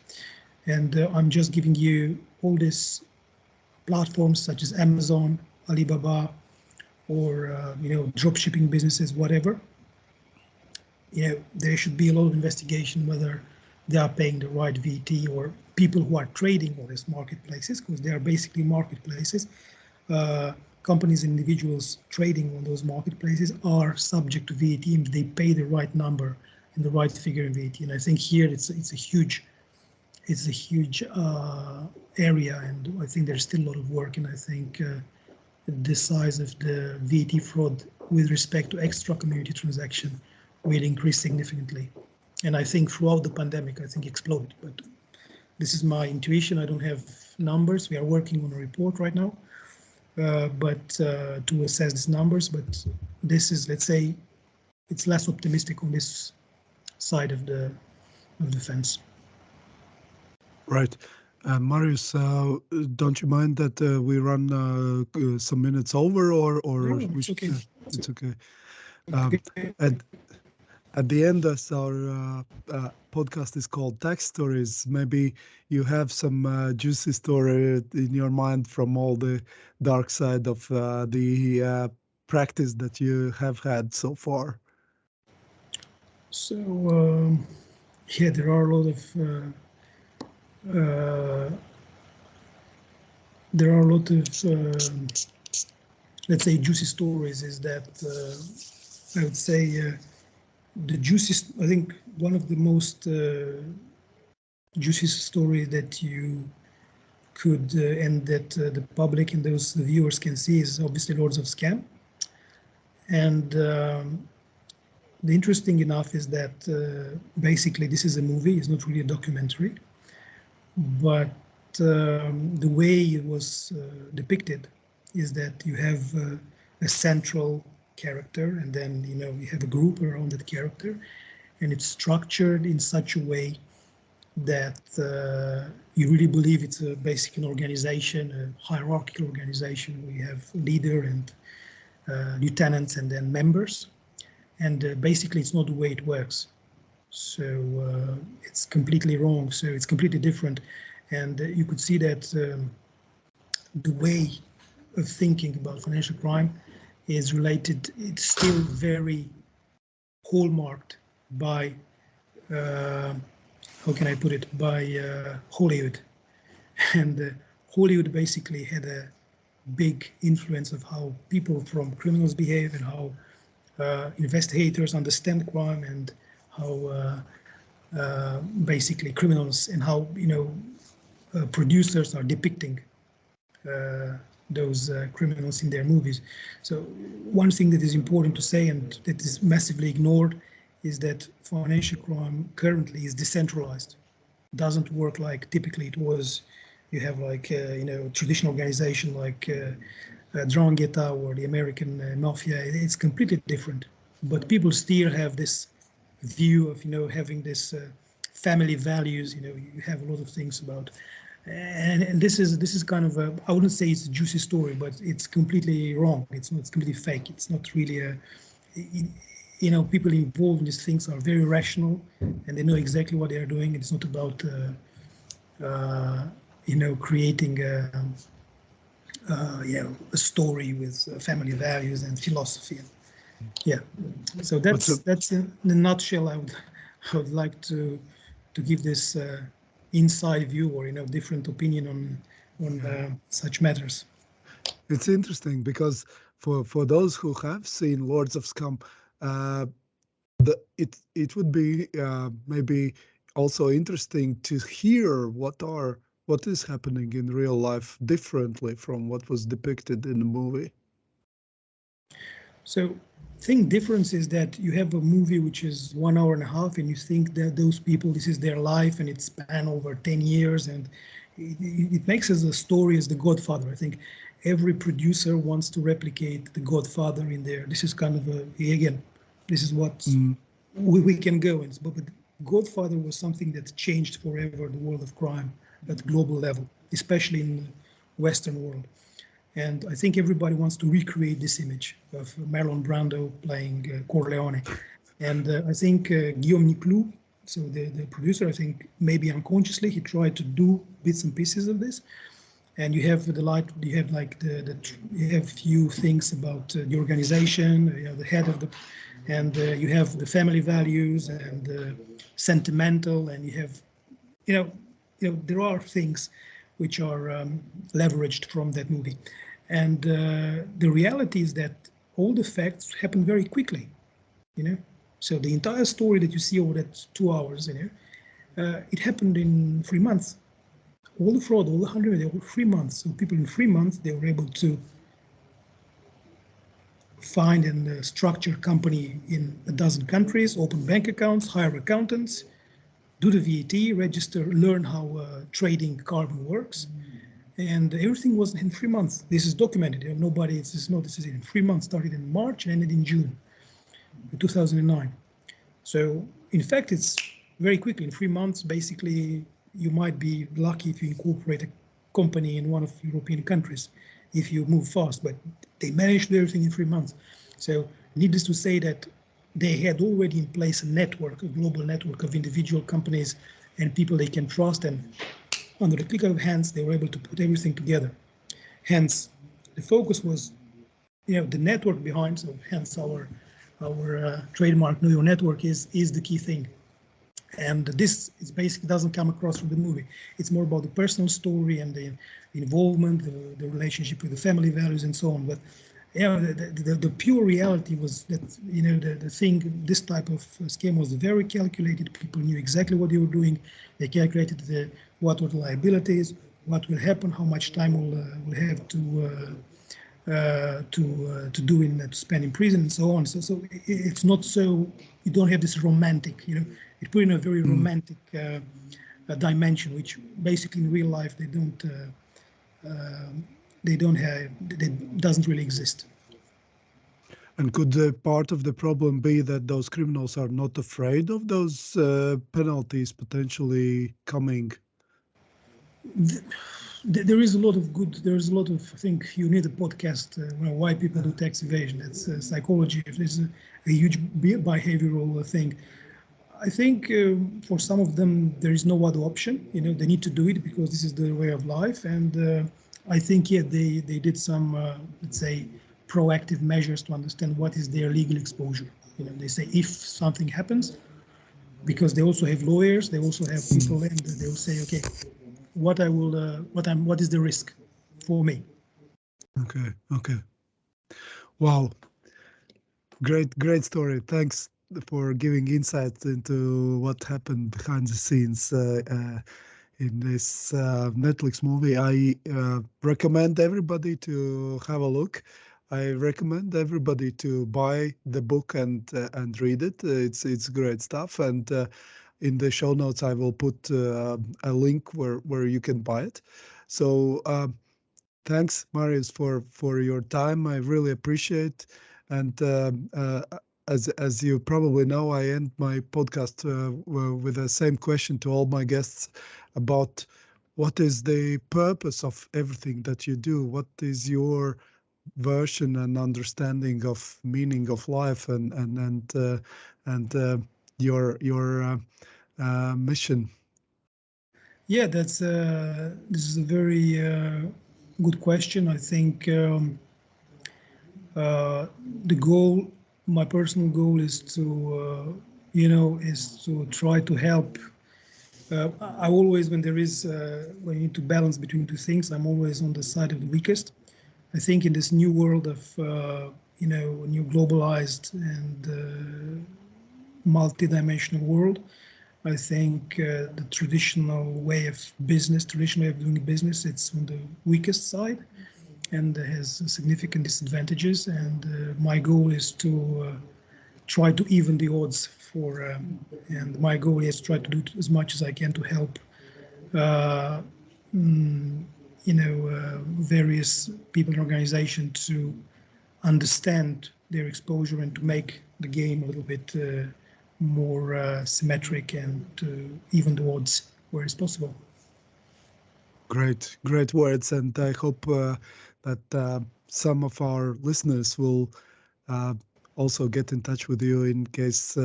And I'm just giving you all these platforms such as Amazon, Alibaba, or you know, drop shipping businesses, whatever. You know, there should be a lot of investigation whether they are paying the right VAT, or people who are trading on these marketplaces, because they are basically marketplaces. Companies and individuals trading on those marketplaces are subject to VAT if they pay the right number and the right figure in VAT. And I think here it's a huge area, and I think there's still a lot of work. And I think the size of the VAT fraud with respect to extra community transaction will increase significantly. And I think throughout the pandemic, I think exploded. But this is my intuition. I don't have numbers. We are working on a report right now, but to assess these numbers. But this is, let's say, it's less optimistic on this side of the fence. Right. Marius, don't you mind that we run some minutes over, or No, we it's should, okay. it's okay. Okay. At the end, as our podcast is called Tech Stories, maybe you have some juicy story in your mind from all the dark side of the practice that you have had so far. So yeah, there are a lot of let's say juicy stories. Is that I would say the juiciest. I think one of the most juiciest story that you could and that the public and those viewers can see is obviously Lords of Scam. And the interesting enough is that basically this is a movie, it's not really a documentary, but the way it was depicted is that you have a central character, and then you have a group around that character, and it's structured in such a way that you really believe it's basically an organization, a hierarchical organization. We have a leader and lieutenants and then members, and basically it's not the way it works. So it's completely wrong. So it's completely different, and you could see that the way of thinking about financial crime is related. It's still very hallmarked by how can I put it, by Hollywood. And Hollywood basically had a big influence of how people from criminals behave and how investigators understand crime and how basically criminals and how producers are depicting those criminals in their movies. So one thing that is important to say and that is massively ignored is that financial crime currently is decentralized. It doesn't work like typically it was. You have like traditional organization like Drangheta or the American mafia. It's completely different, but people still have this view of having this family values. You have a lot of things about, and this is kind of a, I wouldn't say it's a juicy story, but it's completely wrong. It's completely fake. It's not really a. People involved in these things are very rational, and they know exactly what they are doing. It's not about creating a story with family values and philosophy. Yeah, so that's in a nutshell. I would like to give this inside view or different opinion on such matters. It's interesting because for those who have seen Lords of Scam, it would be maybe also interesting to hear what is happening in real life differently from what was depicted in the movie. So I think difference is that you have a movie which is 1 hour and a half, and you think that those people, this is their life, and it's spanned over 10 years, and it makes as a story as The Godfather. I think every producer wants to replicate The Godfather in there. This is kind of again, this is what we can go in. But Godfather was something that changed forever the world of crime at global level, especially in the Western world. And I think everybody wants to recreate this image of Marlon Brando playing Corleone. And I think Guillaume Niclou, so the producer, I think maybe unconsciously he tried to do bits and pieces of this. And you have you have few things about the organization, the head of the, and you have the family values and sentimental, and you have, there are things which are leveraged from that movie. And the reality is that all the facts happen very quickly. So the entire story that you see over that 2 hours, it happened in 3 months. All the fraud, all the 100, they were 3 months. So people in 3 months, they were able to find and structure a company in a dozen countries, open bank accounts, hire accountants, do the VAT, register, learn how trading carbon works. And everything was in 3 months. This is documented. Nobody, this is in 3 months, started in March and ended in June 2009. So in fact, it's very quickly. In 3 months, basically, you might be lucky if you incorporate a company in one of the European countries, if you move fast, but they managed to do everything in 3 months. So needless to say that they had already in place a network, a global network of individual companies and people they can trust, and under the click of hands, they were able to put everything together. Hence, the focus was, the network behind, so hence our trademark Know Your Network is the key thing. And this is basically doesn't come across from the movie. It's more about the personal story and the involvement, the relationship with the family values and so on. But the pure reality was that, the thing, this type of scheme was very calculated. People knew exactly what they were doing. They calculated what were the liabilities, what will happen, how much time we'll have to do to spend in prison and so on. So it's not so, you don't have this romantic, it put in a very romantic dimension, which basically in real life they don't have, that doesn't really exist. And could part of the problem be that those criminals are not afraid of those penalties potentially coming? There is a lot of good, there's a lot of, I think you need a podcast, why people do tax evasion. That's psychology. If there's a huge behavioral thing. I think for some of them, there is no other option. They need to do it because this is the way of life. And I think, they did some, let's say, proactive measures to understand what is their legal exposure. They say if something happens, because they also have lawyers, they also have people, and they will say, okay, what is the risk for me? Okay. Wow. Great story. Thanks for giving insight into what happened behind the scenes in this Netflix movie. I recommend everybody to have a look. I recommend everybody to buy the book and read it. It's great stuff. And in the show notes, I will put a link where you can buy it. So thanks, Marius, for your time. I really appreciate. And as you probably know, I end my podcast with the same question to all my guests about what is the purpose of everything that you do? What is your version and understanding of meaning of life and your mission? Yeah, this is a very good question. I think the goal, my personal goal, is to try to help. I always, when when you need to balance between two things, I'm always on the side of the weakest. I think in this new world of new globalized and multi-dimensional world, I think the traditional way of doing business, it's on the weakest side and has significant disadvantages. And my goal is to try to even the odds and my goal is to try to do as much as I can to help various people and organizations to understand their exposure and to make the game a little bit more symmetric and to even the odds where it's possible. Great words, and I hope that some of our listeners will also get in touch with you in case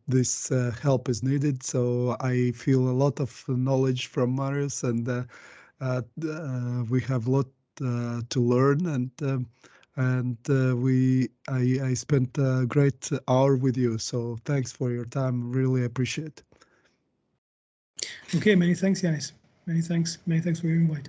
this help is needed. So I feel a lot of knowledge from Marius, and we have a lot to learn. I spent a great hour with you. So thanks for your time. Really appreciate it. Okay, many thanks, Yanis. Many thanks for your invite.